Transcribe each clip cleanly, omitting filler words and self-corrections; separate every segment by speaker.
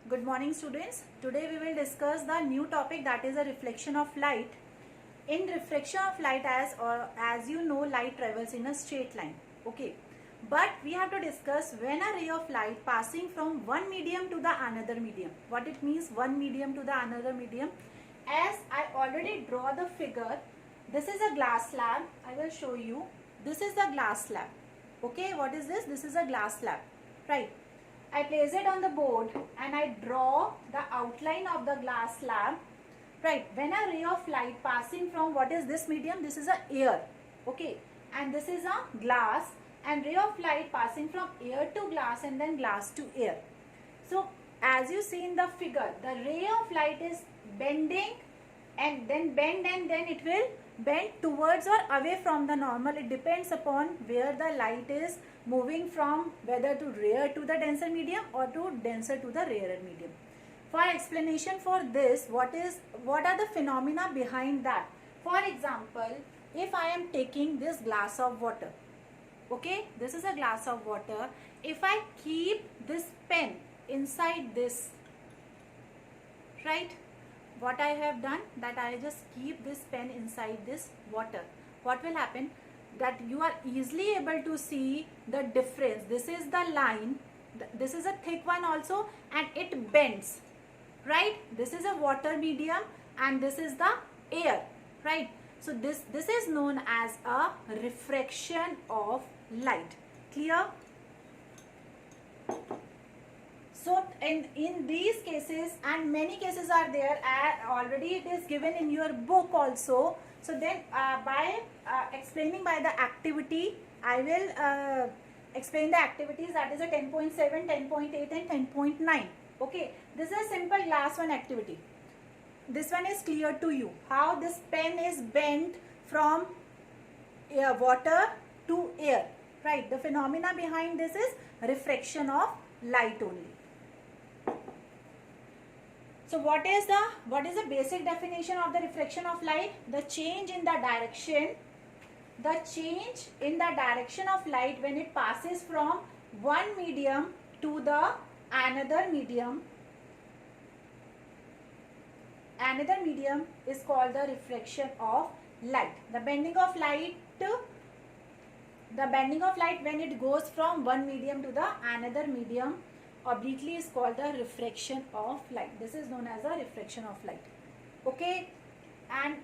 Speaker 1: Good morning students. Today we will discuss the new topic, that is a reflection of light. In reflection of light, as you know, light travels in a straight line. Okay. But we have to discuss when a ray of light passing from one medium to the another medium. What it means, one medium to the another medium. As I already draw the figure, this is a glass slab. I will show you. This is the glass slab. Okay, what is this? This is a glass slab. Right. I place it on the board and I draw the outline of the glass slab. Right, when a ray of light passing from, what is this medium? This is a air. Okay, and this is a glass, and ray of light passing from air to glass and then glass to air. So as you see in the figure, the ray of light is bending and then it will bend towards or away from the normal. It depends upon where the light is moving from, whether to rare to the denser medium or to denser to the rarer medium. For explanation for this, what are the phenomena behind that? For example, if I am taking this glass of water, okay, this is a glass of water. If I keep this pen inside this, right, what I have done, that I just keep this pen inside this water, what will happen? That you are easily able to see the difference. This is the line, this is a thick one also, and it bends, right? This is a water medium and this is the air, right? So this is known as a refraction of light. Clear? So in these cases, and many cases are there, already it is given in your book also. So then by explaining by the activity, I will explain the activities, that is a 10.7, 10.8 and 10.9. Okay, this is a simple glass one activity. This one is clear to you, how this pen is bent from water to air, right? The phenomena behind this is refraction of light only. So what is the basic definition of the reflection of light? The change in the direction of light when it passes from one medium to the another medium. Another medium is called the reflection of light. The bending of light when it goes from one medium to the another medium obliquely is called the refraction of light. This is known as the refraction of light. Okay, and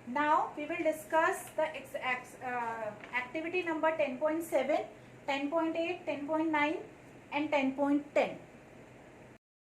Speaker 1: now we will discuss the activity number 10.7, 10.8, 10.9 and 10.10.